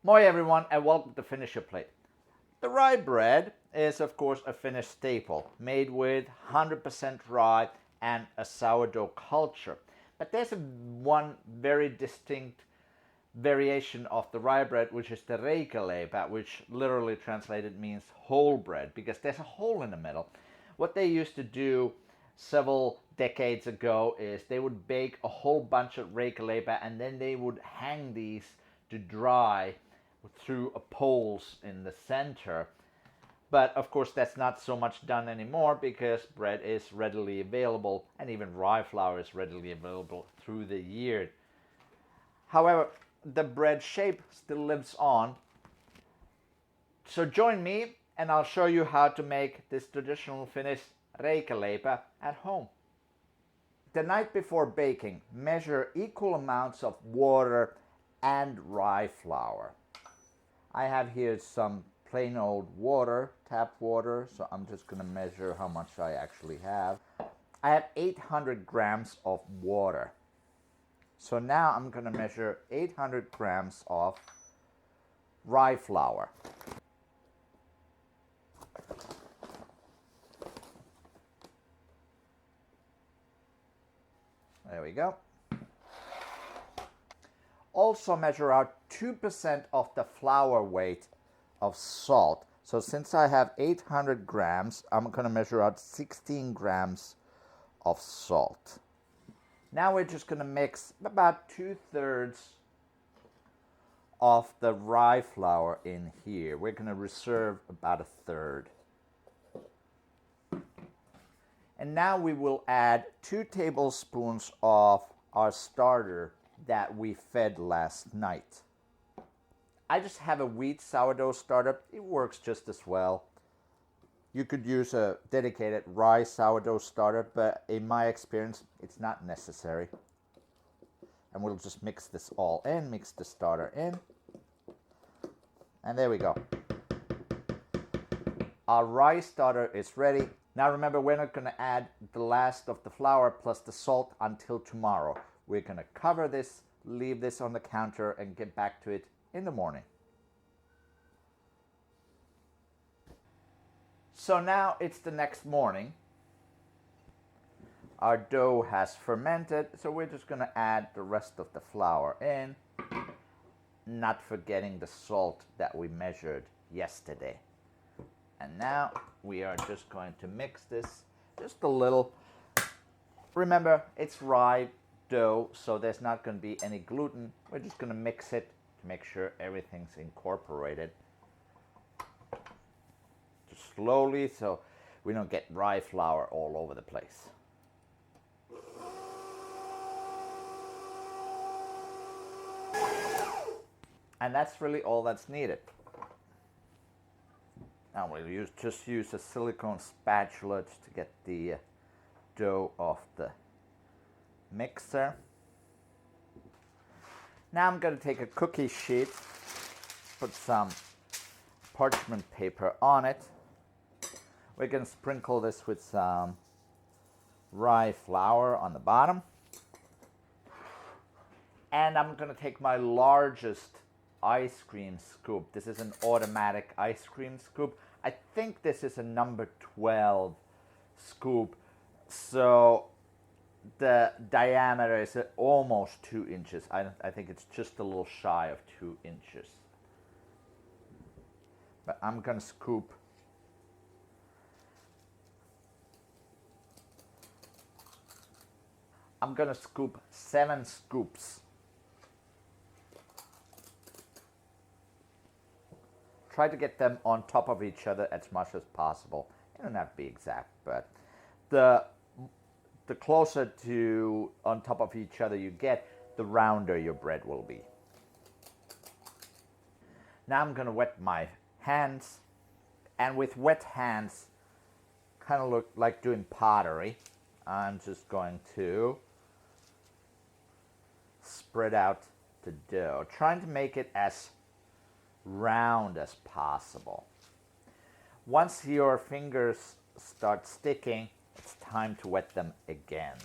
Moi everyone and welcome to Finnish Plate. The rye bread is of course a Finnish staple made with 100% rye and a sourdough culture. But there's one very distinct variation of the rye bread, which is the Reikäleipä, which literally translated means whole bread because there's a hole in the middle. What they used to do several decades ago is they would bake a whole bunch of Reikäleipä and then they would hang these to dry through poles in the center. But of course that's not so much done anymore because bread is readily available and even rye flour is readily available through the year. However, the bread shape still lives on. So join me and I'll show you how to make this traditional Finnish Reikäleipä at home. The night before baking, measure equal amounts of water and rye flour. I have here some plain old water, tap water, so I'm just going to measure how much I actually have. I have 800 grams of water. So now I'm going to measure 800 grams of rye flour. There we go. Also measure out 2% of the flour weight of salt. So since I have 800 grams, I'm going to measure out 16 grams of salt. Now we're just going to mix about 2/3 of the rye flour in here. We're going to reserve about 1/3. And now we will add 2 tablespoons of our starter that we fed last night. I just have a wheat sourdough starter. It works just as well. You could use a dedicated rye sourdough starter, but in my experience, it's not necessary. And we'll just mix this all in, mix the starter in. And there we go. Our rye starter is ready. Now remember, we're not going to add the last of the flour plus the salt until tomorrow. We're going to cover this, leave this on the counter, and get back to it in the morning. So now it's the next morning. Our dough has fermented, so we're just going to add the rest of the flour in, not forgetting the salt that we measured yesterday. And now we are just going to mix this just a little. Remember, it's rye dough, so there's not going to be any gluten. We're just going to mix it to make sure everything's incorporated. Just slowly so we don't get rye flour all over the place. And that's really all that's needed. Now we'll just use a silicone spatula to get the dough off the mixer. Now I'm going to take a cookie sheet, put some parchment paper on it. We're going to sprinkle this with some rye flour on the bottom. And I'm going to take my largest ice cream scoop. This is an automatic ice cream scoop. I think this is a number 12 scoop. So the diameter is almost 2 inches. I think it's just a little shy of 2 inches. But I'm going to scoop I'm going to scoop 7 scoops. Try to get them on top of each other as much as possible. You don't have to be exact, but the closer to on top of each other you get, the rounder your bread will be. Now I'm going to wet my hands, and with wet hands, kind of look like doing pottery. I'm just going to spread out the dough, trying to make it as round as possible. Once your fingers start sticking, it's time to wet them again.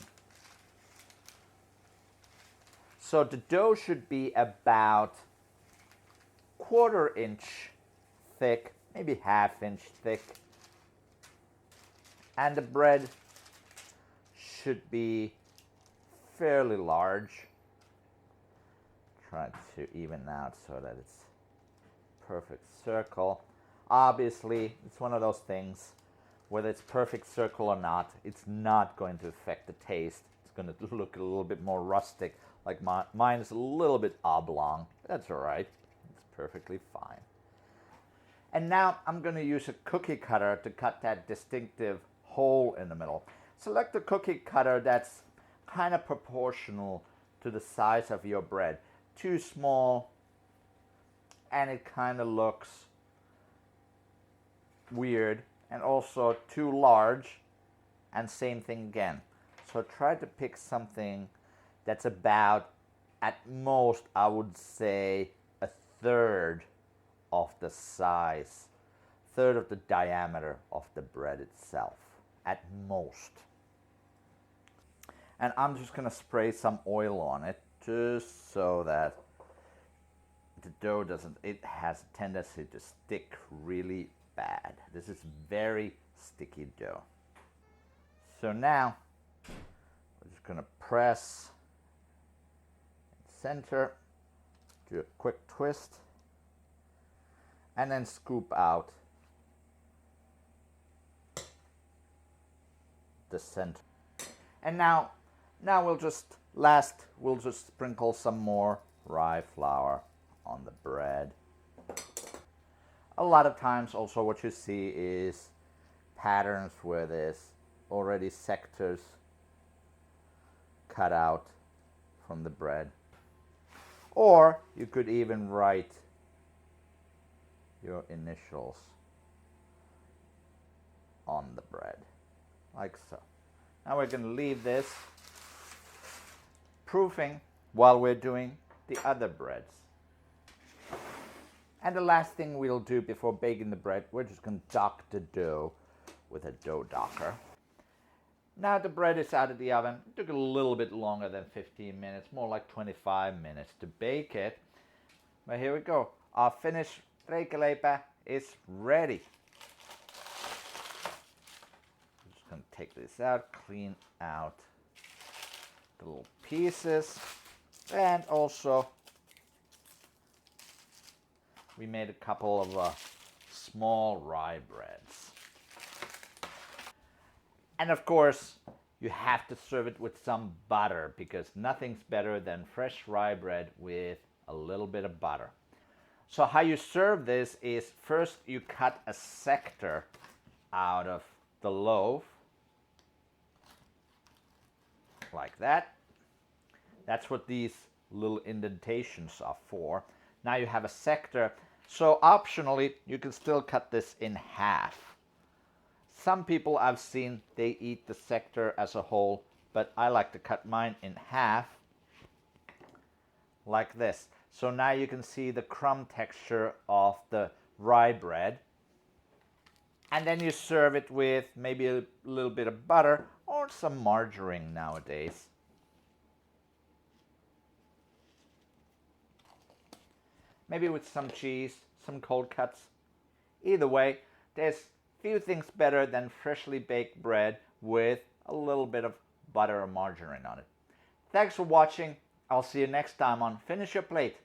So the dough should be about 1/4 inch thick, maybe 1/2 inch thick. And the bread should be fairly large. Try to even out so that it's perfect circle. Obviously, it's one of those things, whether it's perfect circle or not, it's not going to affect the taste. It's going to look a little bit more rustic, like mine is a little bit oblong. That's all right. It's perfectly fine. And now I'm going to use a cookie cutter to cut that distinctive hole in the middle. Select a cookie cutter that's kind of proportional to the size of your bread. Too small and it kind of looks weird, and also too large, and same thing again. So try to pick something that's about, at most, I would say, 1/3 of the size, 1/3 of the diameter of the bread itself, at most. And I'm just gonna spray some oil on it, just so that the dough it has a tendency to stick really bad. This is very sticky dough. So now, we're just gonna press center, do a quick twist, and then scoop out the center. And now we'll just sprinkle some more rye flour on the bread. A lot of times also what you see is patterns where there's already sectors cut out from the bread. Or you could even write your initials on the bread, like so. Now we're going to leave this proofing while we're doing the other breads. And the last thing we'll do before baking the bread, we're just going to dock the dough with a dough docker. Now the bread is out of the oven. It took a little bit longer than 15 minutes, more like 25 minutes to bake it. But here we go. Our Finnish Reikäleipä is ready. I'm just going to take this out, clean out the little pieces, and also we made a couple of small rye breads. And of course, you have to serve it with some butter, because nothing's better than fresh rye bread with a little bit of butter. So how you serve this is, first you cut a sector out of the loaf, like that. That's what these little indentations are for. Now you have a sector, so optionally you can still cut this in half. Some people I've seen, they eat the sector as a whole, but I like to cut mine in half, like this. So now you can see the crumb texture of the rye bread. And then you serve it with maybe a little bit of butter or some margarine nowadays. Maybe with some cheese, some cold cuts. Either way, there's few things better than freshly baked bread with a little bit of butter or margarine on it. Thanks for watching. I'll see you next time on Finish Your Plate.